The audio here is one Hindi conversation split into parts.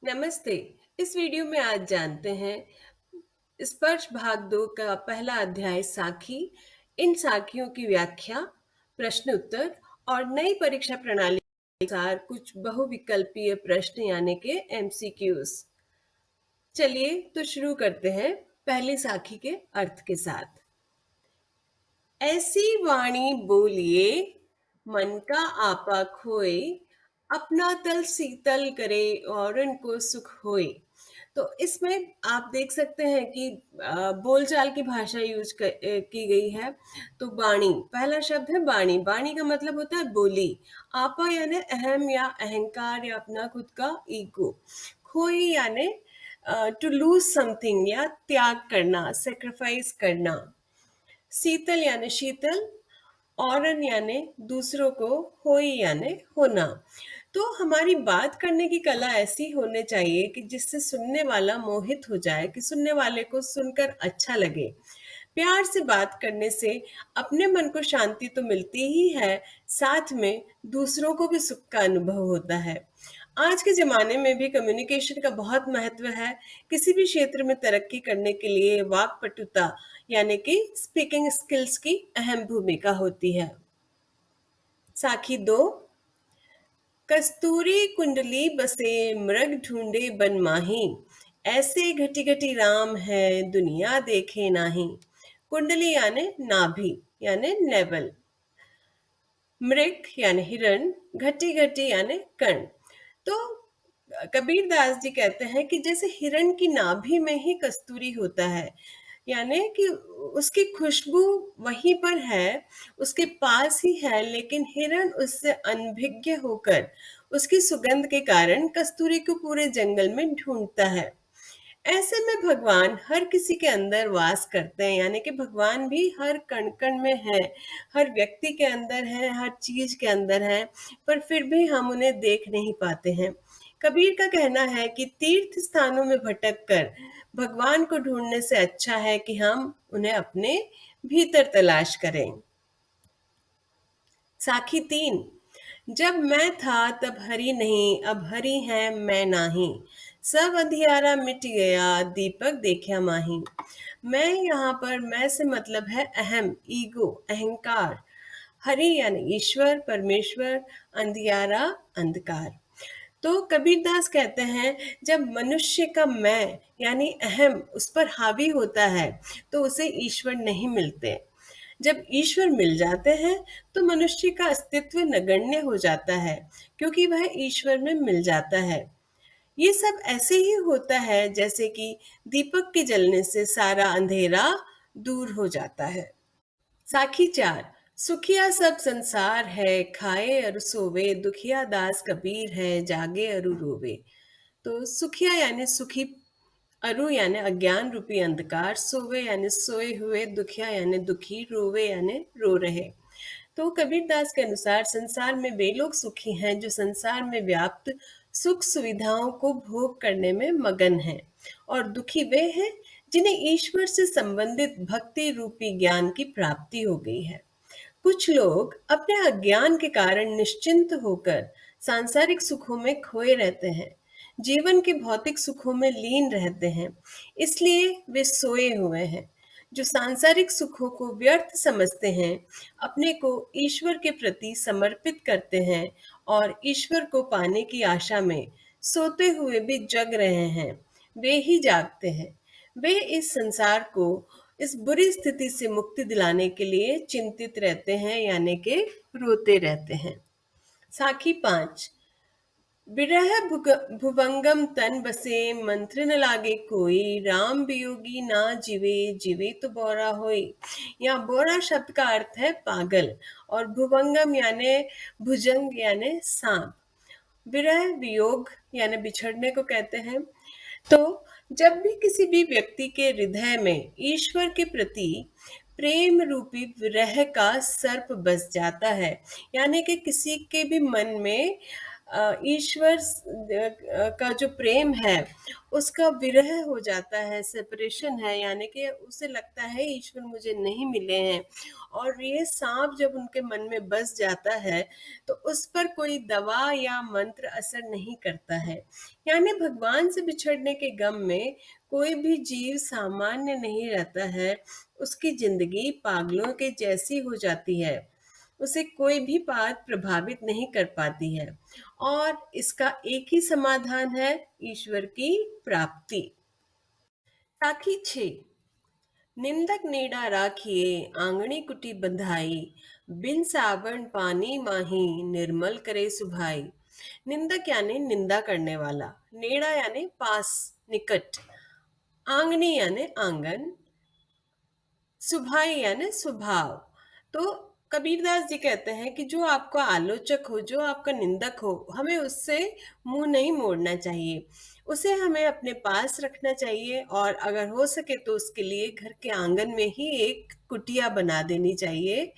नमस्ते। इस वीडियो में आज जानते हैं स्पर्श भाग 2 का पहला अध्याय साखी, इन साखियों की व्याख्या, प्रश्न उत्तर और नई परीक्षा प्रणाली के अनुसार कुछ बहुविकल्पीय प्रश्न यानी कि एमसीक्यूज। चलिए तो शुरू करते हैं पहली साखी के अर्थ के साथ। ऐसी वाणी बोलिए मन का आपा खोए, अपना तल शीतल करे और इनको सुख होए। तो इसमें आप देख सकते हैं कि बोलचाल की भाषा की गई है। तो बाणी, पहला शब्द है बाणी। बाणी का मतलब होता है बोली। आपा यानी अहम या अहंकार या अपना खुद का ईगो। खोई यानी टू लूज समथिंग या त्याग करना, सेक्रीफाइस करना। शीतल यानी शीतल, औरन यानी दूसरों को, होई यानी होना। तो हमारी बात करने की कला ऐसी होने चाहिए कि जिससे सुनने वाला मोहित हो जाए, कि सुनने वाले को सुनकर अच्छा लगे। प्यार से बात करने से अपने मन को शांति तो मिलती ही है, साथ में दूसरों को भी सुख का अनुभव होता है। आज के ज़माने में भी कम्युनिकेशन का बहुत महत्व है। किसी भी क्षेत्र में तरक्की करने के लिए वाक्पटुता यानी कि स्पीकिंग स्किल्स की अहम भूमिका होती है। साखी 2। कस्तूरी कुंडली बसे मृग ढूंढे बन माही, ऐसे घटी घटी राम है दुनिया देखे नाही। कुंडली यानी नाभि यानी नेवल, मृग यानी हिरण, घटी घटी यानी कर्ण। तो कबीर दास जी कहते हैं कि जैसे हिरण की नाभि में ही कस्तूरी होता है, यानी कि उसकी खुशबू वहीं पर है, उसके पास ही है, लेकिन हिरण उससे अनभिज्ञ होकर उसकी सुगंध के कारण कस्तूरी को पूरे जंगल में ढूंढता है। ऐसे में भगवान हर किसी के अंदर वास करते हैं, यानी कि भगवान भी हर कण कण में है, हर व्यक्ति के अंदर है, हर चीज के अंदर है, पर फिर भी हम उन्हें देख नहीं पाते हैं। कबीर का कहना है कि तीर्थ स्थानों में भटक कर भगवान को ढूंढने से अच्छा है कि हम उन्हें अपने भीतर तलाश करें। साखी 3। जब मैं था तब हरि नहीं, अब हरि है मैं नाही, सब अंधियारा मिट गया दीपक देखा माही। मैं, यहाँ पर मैं से मतलब है अहम, ईगो, अहंकार। हरि यानी ईश्वर, परमेश्वर, अंधियारा, अंधकार। तो कबीरदास कहते हैं जब मनुष्य का मैं यानी अहम उस पर हावी होता है तो उसे ईश्वर नहीं मिलते। जब ईश्वर मिल जाते हैं तो मनुष्य का अस्तित्व नगण्य हो जाता है, क्योंकि वह ईश्वर में मिल जाता है। ये सब ऐसे ही होता है जैसे कि दीपक के जलने से सारा अंधेरा दूर हो जाता है। साखी 4। सुखिया सब संसार है, खाए अरु सोवे, दुखिया दास कबीर है, जागे अरु रोवे। तो सुखिया यानी सुखी, अरु यानी अज्ञान रूपी अंधकार, सोवे यानी सोए हुए, दुखिया यानी दुखी, रोवे यानी रो रहे। तो कबीरदास के अनुसार संसार में वे लोग सुखी हैं जो संसार में व्याप्त सुख सुविधाओं को भोग करने में मगन हैं, और दुखी वे हैं जिन्हें ईश्वर से संबंधित भक्ति रूपी ज्ञान की प्राप्ति हो गई है। कुछ लोग अपने अज्ञान के कारण निश्चिंत होकर सांसारिक सुखों में खोए रहते हैं, जीवन के भौतिक सुखों में लीन रहते हैं, इसलिए वे सोए हुए हैं। जो सांसारिक सुखों को व्यर्थ समझते हैं, अपने को ईश्वर के प्रति समर्पित करते हैं और ईश्वर को पाने की आशा में सोते हुए भी जग रहे हैं, वे ही जागते हैं। वे इस संसार को इस बुरी स्थिति से मुक्ति दिलाने के लिए चिंतित रहते हैं, यानी कि रोते रहते हैं। साखी 5। विरह भुवंगम तन बसे, मंत्र न लागे कोई, राम वियोगी ना जीवे, जीवे तो बोरा होई। यहाँ बोरा शब्द का अर्थ है पागल, और भुवंगम यानी भुजंग यानी सांप। विरह वियोग यानी बिछड़ने को कहते हैं। तो जब भी किसी भी व्यक्ति के हृदय में ईश्वर के प्रति प्रेम रूपी विरह का सर्प बस जाता है, यानी कि किसी के भी मन में ईश्वर का जो प्रेम है उसका विरह हो जाता है, सेपरेशन है, यानी कि उसे लगता है ईश्वर मुझे नहीं मिले हैं। और ये सांप जब उनके मन में बस जाता है तो उस पर कोई दवा या मंत्र असर नहीं करता है। यानी भगवान से बिछड़ने के गम में कोई भी जीव सामान्य नहीं रहता है, उसकी जिंदगी पागलों के जैसी हो जाती है, उसे कोई भी बात प्रभावित नहीं कर पाती है। और इसका एक ही समाधान है, ईश्वर की प्राप्ति। साखी 6। निंदक नीड़ा राखिए, आंगणी कुटी बंधाई, बिन साबन पानी माही, निर्मल करे सुभाई। निंदक यानी निंदा करने वाला, नेड़ा यानी पास, निकट, आंगनी यानी आंगन, सुभाई यानी स्वभाव। तो कबीरदास जी कहते हैं कि जो आपका आलोचक हो, जो आपका निंदक हो, हमें उससे मुंह नहीं मोड़ना चाहिए, उसे हमें अपने पास रखना चाहिए। और अगर हो सके तो उसके लिए घर के आंगन में ही एक कुटिया बना देनी चाहिए,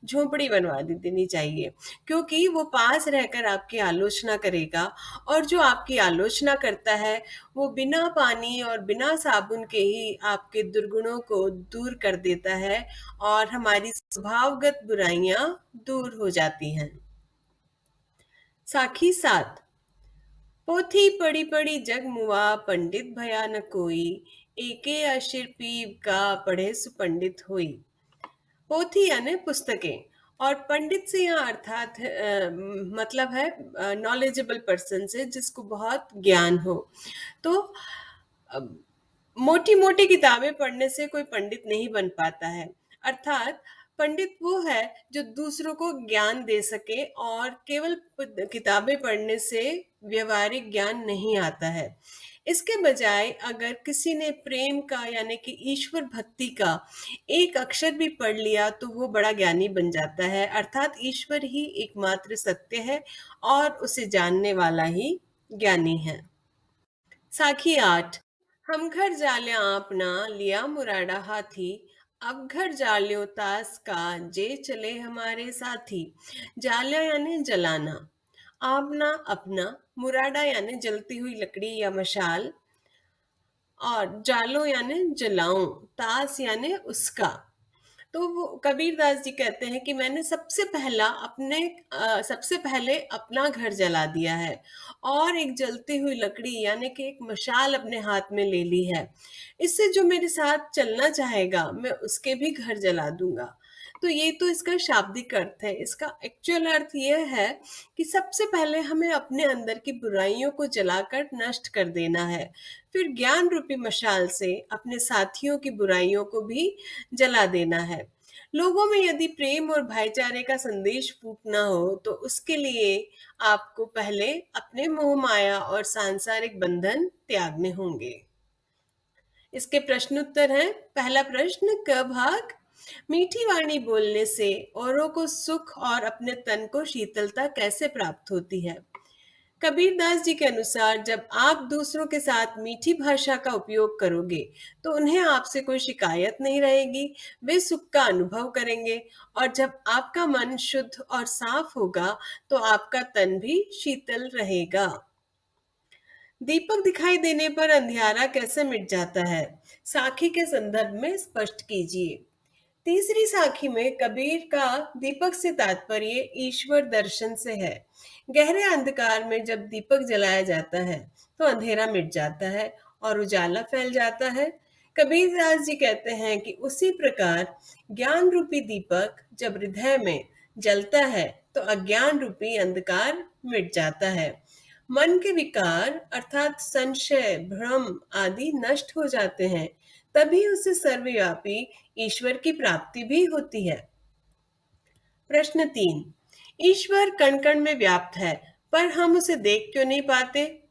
झोपड़ी बनवा देनी चाहिए, क्योंकि वो पास रहकर आपकी आलोचना करेगा। और जो आपकी आलोचना करता है वो बिना पानी और बिना साबुन के ही आपके दुर्गुणों को दूर कर देता है, और हमारी स्वभावगत बुराइयां दूर हो जाती हैं। साखी 7। पोथी पढ़ी पढ़ी जग मुआ, पंडित भया न कोई, एके अशिर पीव का, पढ़े सुपंडित होई। पोथी यानी पुस्तकें, और पंडित से यहाँ अर्थात मतलब है नॉलेजेबल पर्सन से, जिसको बहुत ज्ञान हो। तो मोटी मोटी किताबें पढ़ने से कोई पंडित नहीं बन पाता है। अर्थात पंडित वो है जो दूसरों को ज्ञान दे सके, और केवल किताबें पढ़ने से व्यवहारिक ज्ञान नहीं आता है। इसके बजाय अगर किसी ने प्रेम का यानी कि ईश्वर भक्ति का एक अक्षर भी पढ़ लिया तो वो बड़ा ज्ञानी बन जाता है। अर्थात ईश्वर ही एकमात्र सत्य है और उसे जानने वाला ही ज्ञानी है। साखी 8। हम घर जाल्या आपना, लिया मुरादा हाथी, अब घर जाल्यो तास का, जे चले हमारे साथी। जाल्या यानी जलाना, आपना अपना, मुरादा यानी जलती हुई लकड़ी या मशाल, और जालो यानी जलाऊं, तास यानी उसका। तो वो कबीरदास जी कहते हैं कि मैंने सबसे पहले अपना घर जला दिया है, और एक जलती हुई लकड़ी यानी कि एक मशाल अपने हाथ में ले ली है। इससे जो मेरे साथ चलना चाहेगा मैं उसके भी घर जला दूंगा। तो ये तो इसका शाब्दिक अर्थ है। इसका एक्चुअल अर्थ यह है कि सबसे पहले हमें अपने अंदर की बुराइयों को जलाकर नष्ट कर देना है, फिर ज्ञान रूपी मशाल से अपने साथियों की बुराइयों को भी जला देना है। लोगों में यदि प्रेम और भाईचारे का संदेश फूकना हो तो उसके लिए आपको पहले अपने मोह माया और सांसारिक बंधन त्यागने होंगे। इसके प्रश्न उत्तर हैं। पहला प्रश्न, क भाग। मीठी वाणी बोलने से औरों को सुख और अपने तन को शीतलता कैसे प्राप्त होती है? कबीरदास जी के अनुसार जब आप दूसरों के साथ मीठी भाषा का उपयोग करोगे तो उन्हें आपसे कोई शिकायत नहीं रहेगी, वे सुख का अनुभव करेंगे। और जब आपका मन शुद्ध और साफ होगा तो आपका तन भी शीतल रहेगा। दीपक दिखाई देने पर अंधियारा कैसे मिट जाता है? साखी के संदर्भ में स्पष्ट कीजिए। तीसरी साखी में कबीर का दीपक से तात्पर्य ईश्वर दर्शन से है। गहरे अंधकार में जब दीपक जलाया जाता है तो अंधेरा मिट जाता है और उजाला फैल जाता है। कबीरदास जी कहते हैं कि उसी प्रकार ज्ञान रूपी दीपक जब हृदय में जलता है तो अज्ञान रूपी अंधकार मिट जाता है। मन के विकार अर्थात संशय, भ्रम आदि नष्ट हो जाते हैं, तभी उसे सर्वव्यापी ईश्वर की प्राप्ति भी होती है। प्रश्न 3। ईश्वर कण कण में व्याप्त है, पर हम उसे देख क्यों नहीं पाते?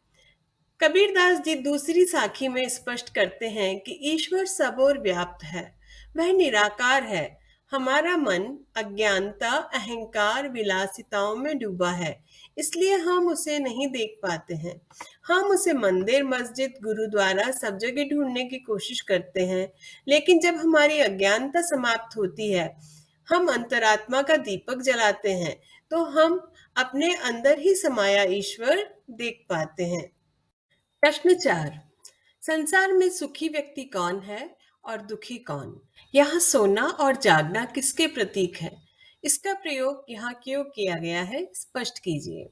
कबीरदास जी दूसरी साखी में स्पष्ट करते हैं कि ईश्वर सब ओर व्याप्त है, वह निराकार है। हमारा मन अज्ञानता, अहंकार, विलासिताओं में डूबा है, इसलिए हम उसे नहीं देख पाते हैं। हम उसे मंदिर, मस्जिद, गुरुद्वारा सब जगह ढूंढने की कोशिश करते हैं, लेकिन जब हमारी अज्ञानता समाप्त होती है, हम अंतरात्मा का दीपक जलाते हैं, तो हम अपने अंदर ही समाया ईश्वर देख पाते हैं। प्रश्न 4। संसार में सुखी व्यक्ति कौन है और दुखी कौन? यहाँ सोना और जागना किसके प्रतीक है? इसका प्रयोग यहाँ क्यों किया गया है, स्पष्ट कीजिए।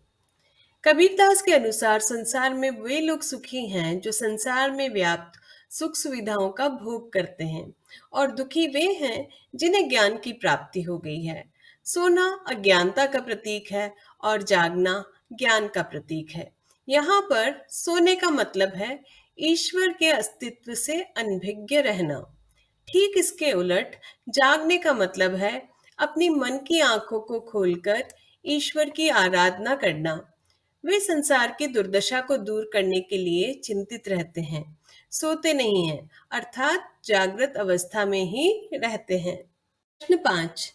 कबीरदास के अनुसार संसार में वे लोग सुखी हैं जो संसार में व्याप्त सुख सुविधाओं का भोग करते हैं, और दुखी वे हैं जिन्हें ज्ञान की प्राप्ति हो गई है। सोना अज्ञानता का प्रतीक है और जागना ज्ञान का प्रतीक है। यहाँ पर सोने का मतलब है ईश्वर के अस्तित्व से अनभिज्ञ रहना। ठीक इसके उलट जागने का मतलब है अपनी मन की आंखों को खोलकर ईश्वर की आराधना करना। वे संसार की दुर्दशा को दूर करने के लिए चिंतित रहते हैं, सोते नहीं हैं, अर्थात जागृत अवस्था में ही रहते हैं। प्रश्न 5।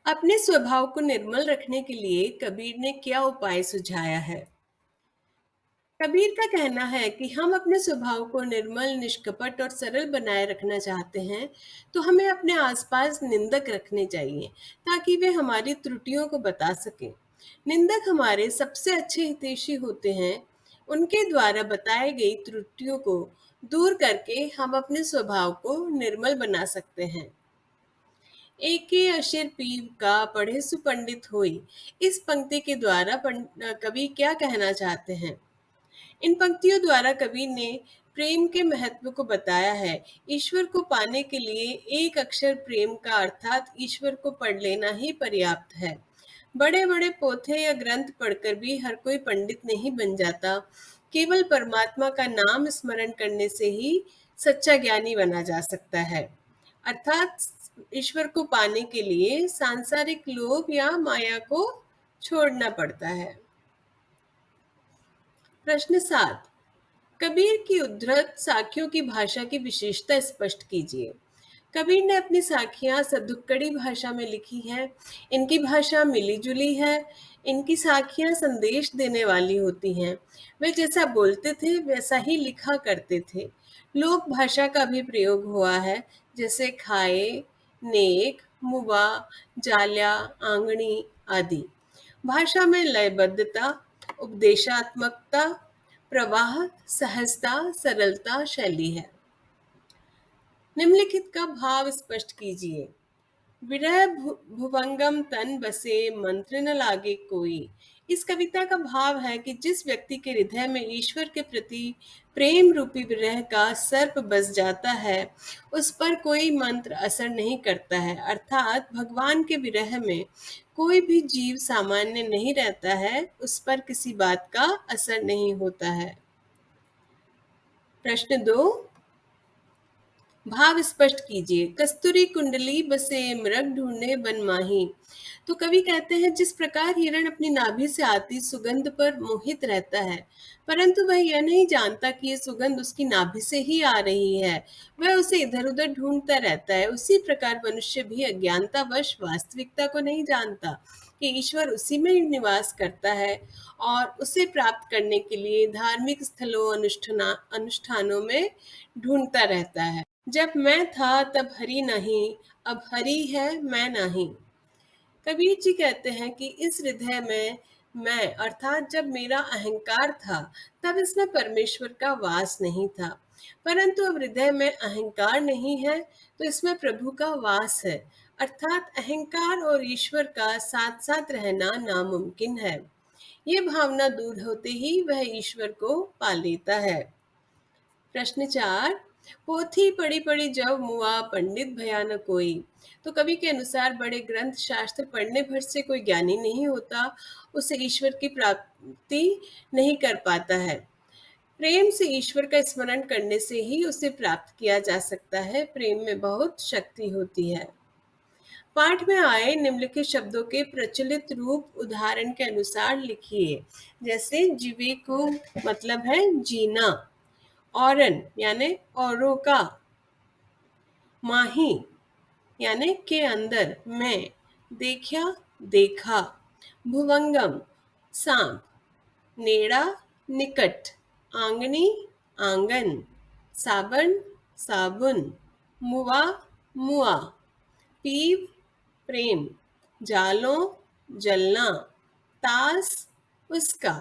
अपने स्वभाव को निर्मल रखने के लिए कबीर ने क्या उपाय सुझाया है? कबीर का कहना है कि हम अपने स्वभाव को निर्मल, निष्कपट और सरल बनाए रखना चाहते हैं, तो हमें अपने आसपास निंदक रखने चाहिए ताकि वे हमारी त्रुटियों को बता सकें। निंदक हमारे सबसे अच्छे हितैषी होते हैं। उनके द्वारा बताई गई त्रुटियों को दूर करके हम अपने स्वभाव को निर्मल बना सकते हैं। एके अशिर पीव का पढ़े सुपंडित होई, इस पंक्ति के द्वारा कवि क्या कहना चाहते हैं? इन पंक्तियों द्वारा कवि ने प्रेम के महत्व को बताया है। ईश्वर को पाने के लिए एक अक्षर प्रेम का अर्थात ईश्वर को पढ़ लेना ही पर्याप्त है। बड़े बड़े पोथे या ग्रंथ पढ़कर भी हर कोई पंडित नहीं बन जाता। केवल परमात्मा का नाम स्मरण करने से ही सच्चा ज्ञानी बना जा सकता है। अर्थात ईश्वर को पाने के लिए सांसारिक लोभ या माया को छोड़ना पड़ता है। प्रश्न 7। कबीर की उद्धृत साखियों की भाषा की विशेषता स्पष्ट कीजिए। कबीर ने अपनी साखियां सदुक्कड़ी भाषा में लिखी है। इनकी भाषा मिली जुली है। इनकी साखियां संदेश देने वाली होती हैं। वे जैसा बोलते थे वैसा ही लिखा करते थे। लोक भाषा का भी प्रयोग हुआ है, जैसे खाए, नेक, मुवा, जाल्या, आंगणी आदि। भाषा में लयबद्धता, उपदेशात्मकता, प्रवाह, सहजता, सरलता शैली है। निम्नलिखित का भाव स्पष्ट कीजिए। विरह भुवंगम तन बसे, मंत्र न लागे कोई। इस कविता का भाव है कि जिस व्यक्ति के हृदय में ईश्वर के प्रति प्रेम रूपी विरह का सर्प बस जाता है, उस पर कोई मंत्र असर नहीं करता है। अर्थात भगवान के विरह में कोई भी जीव सामान्य नहीं रहता है, उस पर किसी बात का असर नहीं होता है। प्रश्न 2। भाव स्पष्ट कीजिए। कस्तूरी कुंडली बसे, मृग ढूंढे बन माही। तो कवि कहते हैं, जिस प्रकार हिरण अपनी नाभि से आती सुगंध पर मोहित रहता है, परंतु वह यह नहीं जानता कि ये सुगंध उसकी नाभि से ही आ रही है, वह उसे इधर उधर ढूंढता रहता है। उसी प्रकार मनुष्य भी अज्ञानतावश वास्तविकता को नहीं जानता कि ईश्वर उसी में निवास करता है, और उसे प्राप्त करने के लिए धार्मिक स्थलों, अनुष्ठानों में ढूंढता रहता है। जब मैं था तब हरि नहीं, अब हरि है मैं नहीं। कबीर जी कहते हैं कि इस हृदय में मैं अर्थात जब मेरा अहंकार था, तब इसमें परमेश्वर का वास नहीं था, परंतु अब हृदय में अहंकार नहीं है तो इसमें प्रभु का वास है। अर्थात अहंकार और ईश्वर का साथ साथ रहना नामुमकिन है। ये भावना दूर होते ही वह ईश्वर को पा लेता है। प्रश्न 4। पोथी पढ़ी पढ़ी जब मुआ, पंडित भया न कोई। तो कवि के अनुसार बड़े ग्रंथ शास्त्र पढ़ने भर से कोई ज्ञानी नहीं होता, उसे ईश्वर की प्राप्ति नहीं कर पाता है। प्रेम से ईश्वर का स्मरण करने से ही उसे प्राप्त किया जा सकता है। प्रेम में बहुत शक्ति होती है। पाठ में आए निम्नलिखित शब्दों के प्रचलित रूप उदाहरण के अनुसार लिखिए। जैसे जीवे को मतलब है जीना, औरन यानी औरों का, माही यानी के अंदर, में, देखा देखा, भुवंगम सांप, नेड़ा निकट, आंगनी आंगन, साबन साबुन, मुआ मुआ, पीव प्रेम, जालो जलना, तास उसका।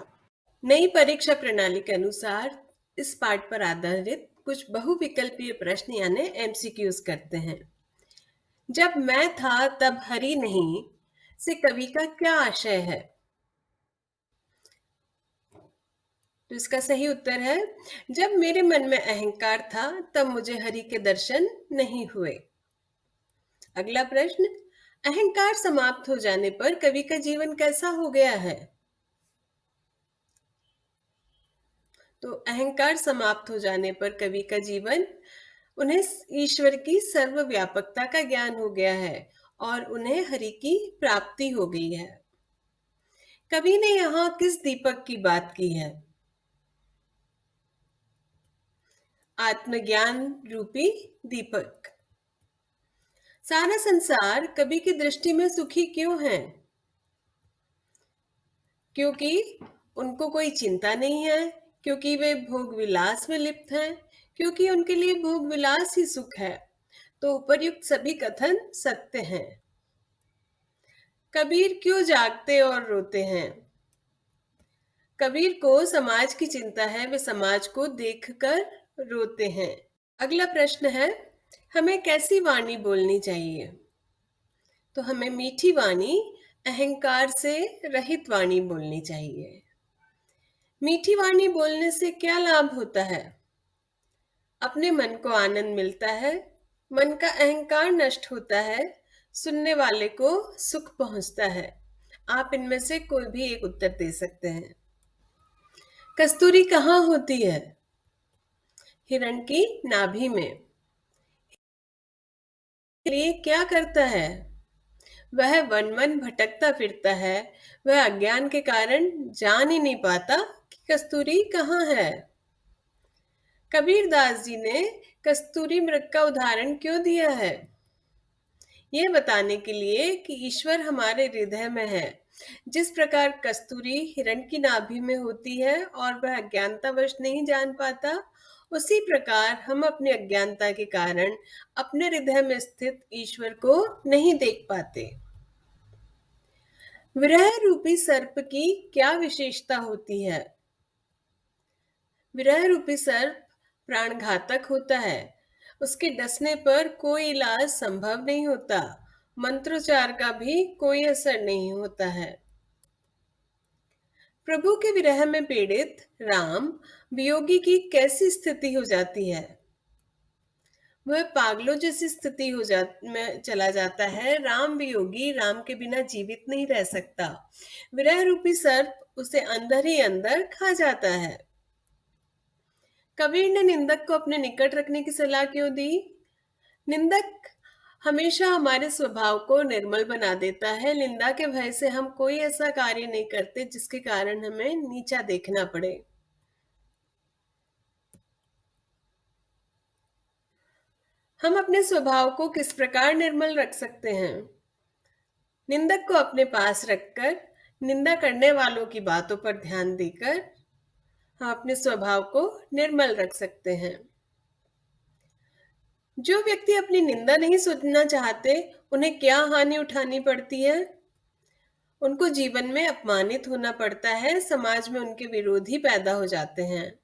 नई परीक्षा प्रणाली के अनुसार इस पाठ पर आधारित कुछ बहुविकल्पीय प्रश्न यानी एमसीक्यूज करते हैं। जब मैं था तब हरी नहीं से कवि का क्या आशय है? तो इसका सही उत्तर है, जब मेरे मन में अहंकार था तब मुझे हरि के दर्शन नहीं हुए। अगला प्रश्न, अहंकार समाप्त हो जाने पर कवि का जीवन कैसा हो गया है? तो अहंकार समाप्त हो जाने पर कवि का जीवन, उन्हें ईश्वर की सर्वव्यापकता का ज्ञान हो गया है और उन्हें हरि की प्राप्ति हो गई है। कवि ने यहाँ किस दीपक की बात की है? आत्मज्ञान रूपी दीपक। सारा संसार कवि की दृष्टि में सुखी क्यों है? क्योंकि उनको कोई चिंता नहीं है, क्योंकि वे भोग विलास में लिप्त हैं, क्योंकि उनके लिए भोग विलास ही सुख है। तो उपर्युक्त सभी कथन सत्य हैं। कबीर क्यों जागते और रोते हैं? कबीर को समाज की चिंता है, वे समाज को देखकर रोते हैं। अगला प्रश्न है, हमें कैसी वाणी बोलनी चाहिए? तो हमें मीठी वाणी, अहंकार से रहित वाणी बोलनी चाहिए। मीठी वाणी बोलने से क्या लाभ होता है? अपने मन को आनंद मिलता है, मन का अहंकार नष्ट होता है, सुनने वाले को सुख पहुंचता है। आप इनमें से कोई भी एक उत्तर दे सकते हैं। कस्तूरी कहाँ होती है? हिरण की नाभि में। लिए क्या करता है? वह वन वन भटकता फिरता है, वह अज्ञान के कारण जान ही नहीं पाता कि कस्तूरी कहाँ है। कबीर दास जी ने कस्तूरी मृग का उदाहरण क्यों दिया है? यह बताने के लिए कि ईश्वर हमारे हृदय में है। जिस प्रकार कस्तूरी हिरण की नाभि में होती है और वह अज्ञानतावश नहीं जान पाता, उसी प्रकार हम अपनी अज्ञानता के कारण अपने हृदय में स्थित ईश्वर को नहीं देख पाते। विरह रूपी सर्प की क्या विशेषता होती है? विरह रूपी सर्प प्राणघातक होता है, उसके डसने पर कोई इलाज संभव नहीं होता, मंत्रोच्चार का भी कोई असर नहीं होता है। प्रभु के विरह में पीड़ित राम वियोगी की कैसी स्थिति हो जाती है? वह पागलों जैसी स्थिति में चला जाता है। राम वियोगी राम के बिना जीवित नहीं रह सकता। विरह रूपी सर्प उसे अंदर ही अंदर खा जाता है। कबीर ने निंदक को अपने निकट रखने की सलाह क्यों दी? निंदक हमेशा हमारे स्वभाव को निर्मल बना देता है। निंदा के भय से हम कोई ऐसा कार्य नहीं करते जिसके कारण हमें नीचा देखना पड़े। हम अपने स्वभाव को किस प्रकार निर्मल रख सकते हैं? निंदक को अपने पास रखकर, निंदा करने वालों की बातों पर ध्यान देकर हम अपने स्वभाव को निर्मल रख सकते हैं। जो व्यक्ति अपनी निंदा नहीं सुनना चाहते, उन्हें क्या हानि उठानी पड़ती है? उनको जीवन में अपमानित होना पड़ता है, समाज में उनके विरोधी पैदा हो जाते हैं।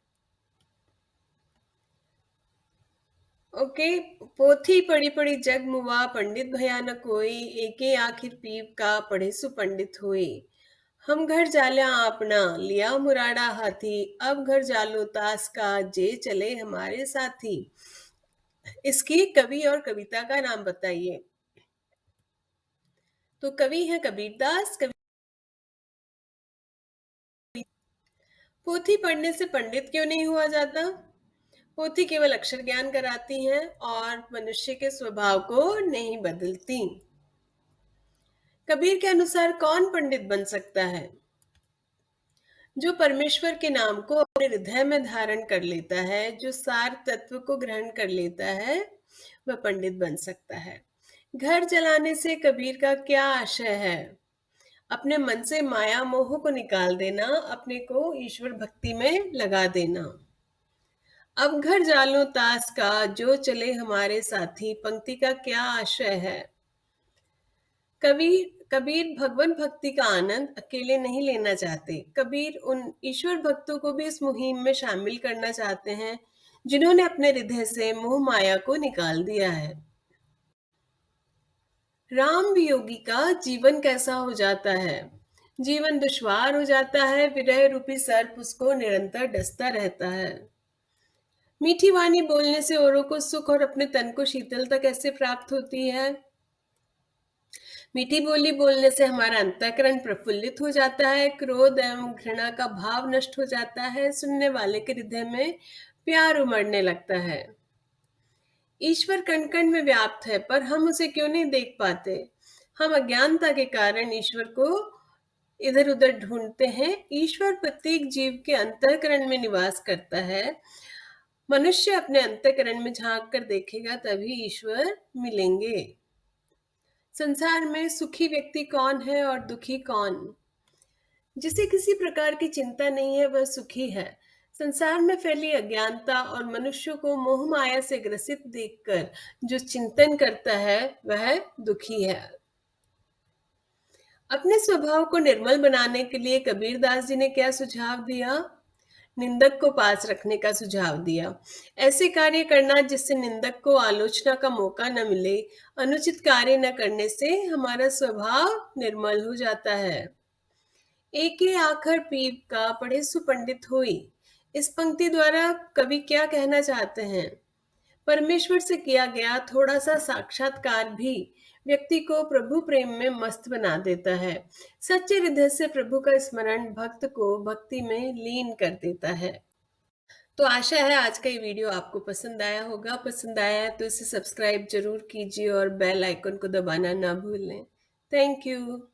ओके, पोथी पढ़ी पढ़ी जग मुआ, पंडित भया न कोई, एके आखिर पीप का पढ़े सु पंडित होई। हम घर जाल्या अपना, लिया मुराड़ा हाथी, अब घर जालो तास का, जे चले हमारे साथी। इसकी कवि और कविता का नाम बताइए। तो कवि है कबीरदास। पोथी पढ़ने से पंडित क्यों नहीं हुआ जाता? पोथी केवल अक्षर ज्ञान कराती हैं और मनुष्य के स्वभाव को नहीं बदलती। कबीर के अनुसार कौन पंडित बन सकता है? जो परमेश्वर के नाम को अपने हृदय में धारण कर लेता है, जो सार तत्व को ग्रहण कर लेता है, वह पंडित बन सकता है। घर जलाने से कबीर का क्या आशय है? अपने मन से माया मोह को निकाल देना, अपने को ईश्वर भक्ति में लगा देना। अब घर जालो तास का, जो चले हमारे साथी, पंक्ति का क्या आशय है? कवि कबीर भगवान भक्ति का आनंद अकेले नहीं लेना चाहते। कबीर उन ईश्वर भक्तों को भी इस मुहिम में शामिल करना चाहते हैं जिन्होंने अपने हृदय से मोह माया को निकाल दिया है। राम वियोगी का जीवन कैसा हो जाता है? जीवन दुश्वार हो जाता है, विरह रूपी सर्प उसको निरंतर डसता रहता है। मीठी वाणी बोलने से औरों को सुख और अपने तन को शीतलता कैसे प्राप्त होती है? मीठी बोली बोलने से हमारा अंतःकरण प्रफुल्लित हो जाता है, क्रोध एवं घृणा का भाव नष्ट हो जाता है, सुनने वाले के हृदय में प्यार उमड़ने लगता है। ईश्वर कण कण में व्याप्त है, पर हम उसे क्यों नहीं देख पाते? हम अज्ञानता के कारण ईश्वर को इधर उधर ढूंढते हैं। ईश्वर प्रत्येक जीव के अंतःकरण में निवास करता है। मनुष्य अपने अंतःकरण में झांक कर देखेगा तभी ईश्वर मिलेंगे। संसार में सुखी व्यक्ति कौन है और दुखी कौन? जिसे किसी प्रकार की चिंता नहीं है वह सुखी है। संसार में फैली अज्ञानता और मनुष्य को मोह माया से ग्रसित देखकर जो चिंतन करता है वह दुखी है। अपने स्वभाव को निर्मल बनाने के लिए कबीरदास जी ने क्या सुझाव दिया? निंदक को पास रखने का सुझाव दिया। ऐसे कार्य करना जिससे निंदक को आलोचना का मौका न मिले, अनुचित कार्य न करने से हमारा स्वभाव निर्मल हो जाता है। एके आखर पीप का पढ़े सुपंडित होई। इस पंक्ति द्वारा कवि क्या कहना चाहते हैं? परमेश्वर से किया गया थोड़ा सा साक्षात्कार भी व्यक्ति को प्रभु प्रेम में मस्त बना देता है। सच्चे हृदय से प्रभु का स्मरण भक्त को भक्ति में लीन कर देता है। तो आशा है आज का ये वीडियो आपको पसंद आया होगा। पसंद आया है तो इसे सब्सक्राइब जरूर कीजिए और बेल आइकन को दबाना ना भूलें। Thank you.